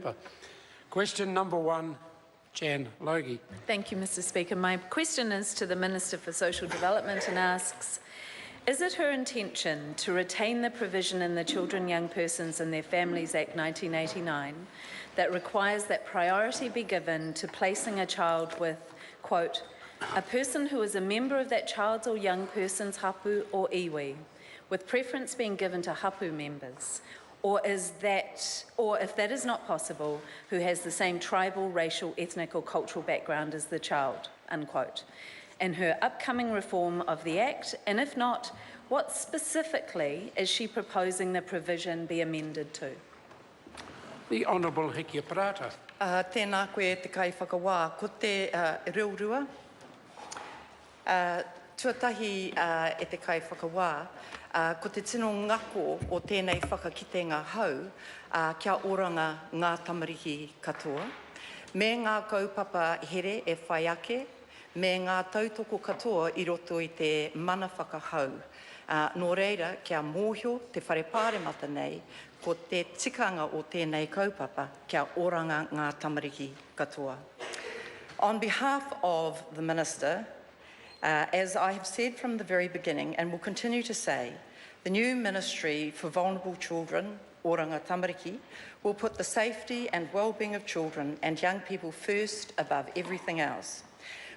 kupa. Question number 1, Jan Logie. Thank you, Mr. Speaker. My question is to the Minister for Social Development and asks, is it her intention to retain the provision in the Children, Young Persons and Their Families Act 1989 that requires that priority be given to placing a child with, quote, a person who is a member of that child's or young person's hapu or iwi, with preference being given to hapu members, or if that is not possible, who has the same tribal, racial, ethnic or cultural background as the child, unquote, in her upcoming reform of the Act, and if not, what specifically is she proposing the provision be amended to? The Honourable Hikia Parata. Tēnā koe te kai whakawā, ko te reurua. Tuatahi e te kai whakawā, ko te tino ngako o tēnei whakakitenga hau, kia oranga ngā tamariki katoa, me ngā kaupapa here e whai ake, me ngā tautoko katoa I roto I te mana whakahau. Nō reira, kia mōhio te whare pāremata nei, ko te tikanga o tēnei kaupapa, kia oranga ngā tamariki katoa. On behalf of the Minister, as I have said from the very beginning and will continue to say, the new Ministry for Vulnerable Children, Oranga Tamariki, will put the safety and well-being of children and young people first above everything else.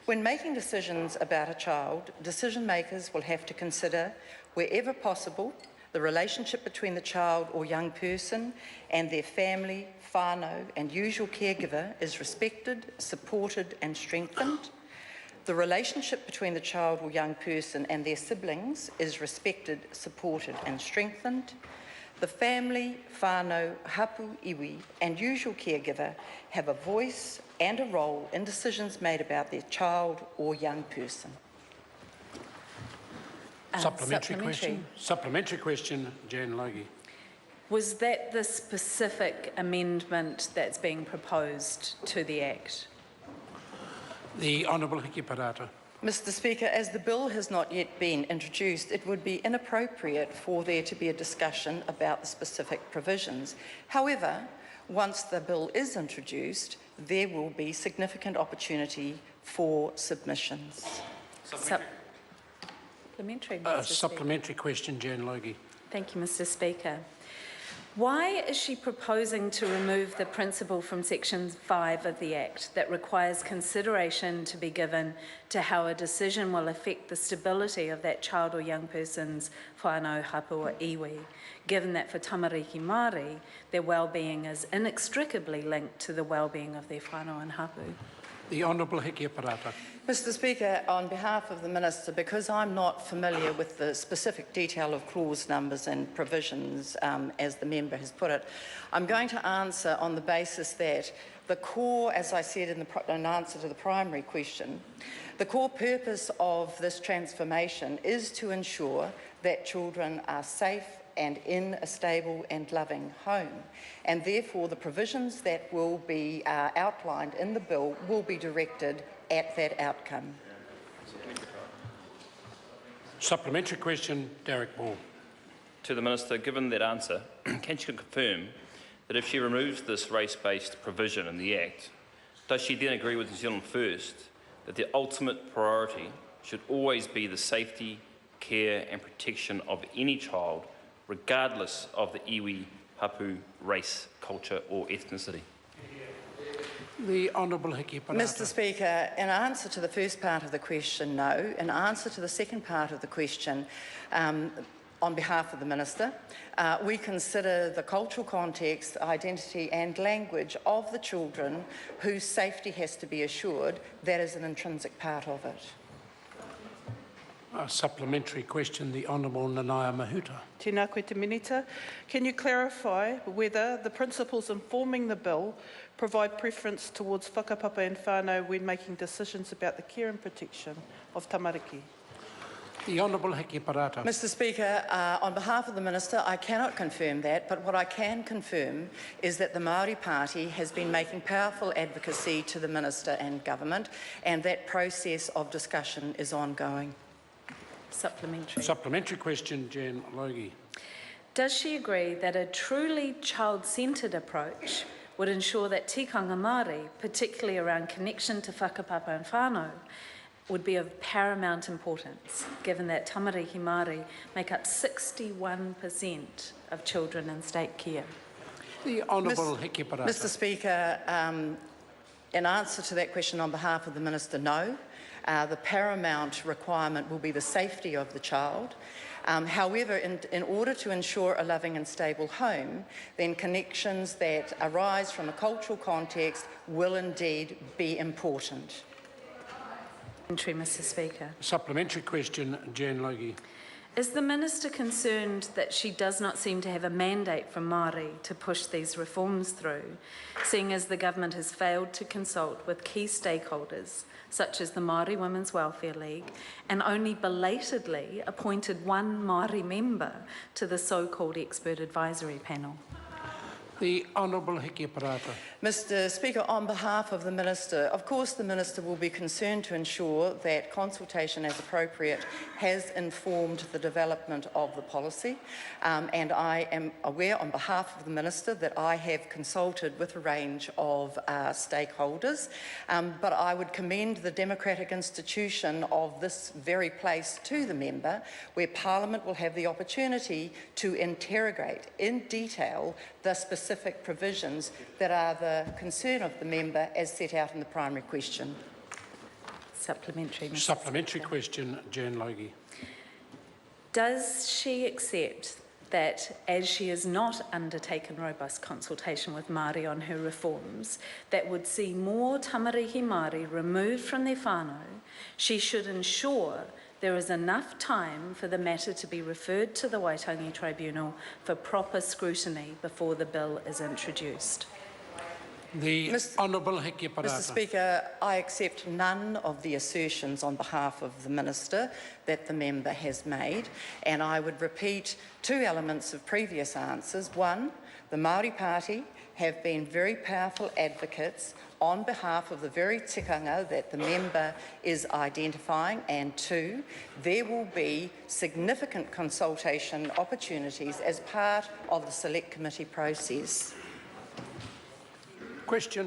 When making decisions about a child, decision makers will have to consider, wherever possible, the relationship between the child or young person and their family, whānau and usual caregiver is respected, supported and strengthened. The relationship between the child or young person and their siblings is respected, supported and strengthened. The family, whānau, hapu, iwi and usual caregiver have a voice and a role in decisions made about their child or young person. Supplementary question, Jan Logie. Was that the specific amendment that's being proposed to the Act? The Honourable Hikia Parata. Mr. Speaker, as the bill has not yet been introduced, it would be inappropriate for there to be a discussion about the specific provisions. However, once the bill is introduced, there will be significant opportunity for submissions. Supplementary question, Jan Logie. Thank you, Mr. Speaker. Why is she proposing to remove the principle from Section 5 of the Act that requires consideration to be given to how a decision will affect the stability of that child or young person's whānau, hapu or iwi, given that for tamariki Māori, their well-being is inextricably linked to the well-being of their whānau and hapu? The Honourable Hikia Parata. Mr. Speaker, on behalf of the Minister, because I'm not familiar with the specific detail of clause numbers and provisions, as the member has put it, I'm going to answer on the basis that the core, as I said in answer to the primary question, the core purpose of this transformation is to ensure that children are safe and in a stable and loving home. And therefore, the provisions that will be outlined in the bill will be directed at that outcome. Supplementary question, Derek Ball. To the Minister, given that answer, can she confirm that if she removes this race-based provision in the Act, does she then agree with New Zealand First that the ultimate priority should always be the safety, care and protection of any child, regardless of the iwi, hapu, race, culture or ethnicity? The Honourable Hikia Parata. Mr. Speaker, in answer to the first part of the question, no. In answer to the second part of the question, on behalf of the Minister, we consider the cultural context, identity and language of the children whose safety has to be assured. That is an intrinsic part of it. A supplementary question, the Honourable Nanaia Mahuta. Tēnā koe te minita. Can you clarify whether the principles informing the bill provide preference towards whakapapa and whānau when making decisions about the care and protection of tamariki? The Honourable Hikia Parata. Mr. Speaker, on behalf of the Minister, I cannot confirm that, but what I can confirm is that the Māori Party has been making powerful advocacy to the Minister and Government, and that process of discussion is ongoing. Supplementary question, Jan Logie. Does she agree that a truly child-centred approach would ensure that tikanga Māori, particularly around connection to whakapapa and whānau, would be of paramount importance, given that tamariki Māori make up 61% of children in state care. The Honourable Heke Parata. Mr Speaker, in answer to that question on behalf of the Minister, no. The paramount requirement will be the safety of the child. However, in order to ensure a loving and stable home, then connections that arise from a cultural context will indeed be important. Mr Speaker. Supplementary question, Jan Logie. Is the Minister concerned that she does not seem to have a mandate from Māori to push these reforms through, seeing as the government has failed to consult with key stakeholders, such as the Māori Women's Welfare League, and only belatedly appointed one Māori member to the so-called expert advisory panel? The Honourable Heke Parata. Mr Speaker, on behalf of the Minister, of course the Minister will be concerned to ensure that consultation as appropriate has informed the development of the policy, and I am aware on behalf of the Minister that I have consulted with a range of stakeholders, but I would commend the democratic institution of this very place to the member, where Parliament will have the opportunity to interrogate in detail the specific provisions that are the concern of the member as set out in the primary question. Supplementary, Mr. Supplementary Speaker. question, Jan Logie. Does she accept that, as she has not undertaken robust consultation with Māori on her reforms that would see more tamariki Māori removed from their whānau, she should ensure there is enough time for the matter to be referred to the Waitangi Tribunal for proper scrutiny before the bill is introduced? The Honourable Heke Parata. Mr Speaker, I accept none of the assertions on behalf of the Minister that the member has made, and I would repeat two elements of previous answers. One, the Māori Party have been very powerful advocates on behalf of the very tikanga that the member is identifying, and two, there will be significant consultation opportunities as part of the Select Committee process. Question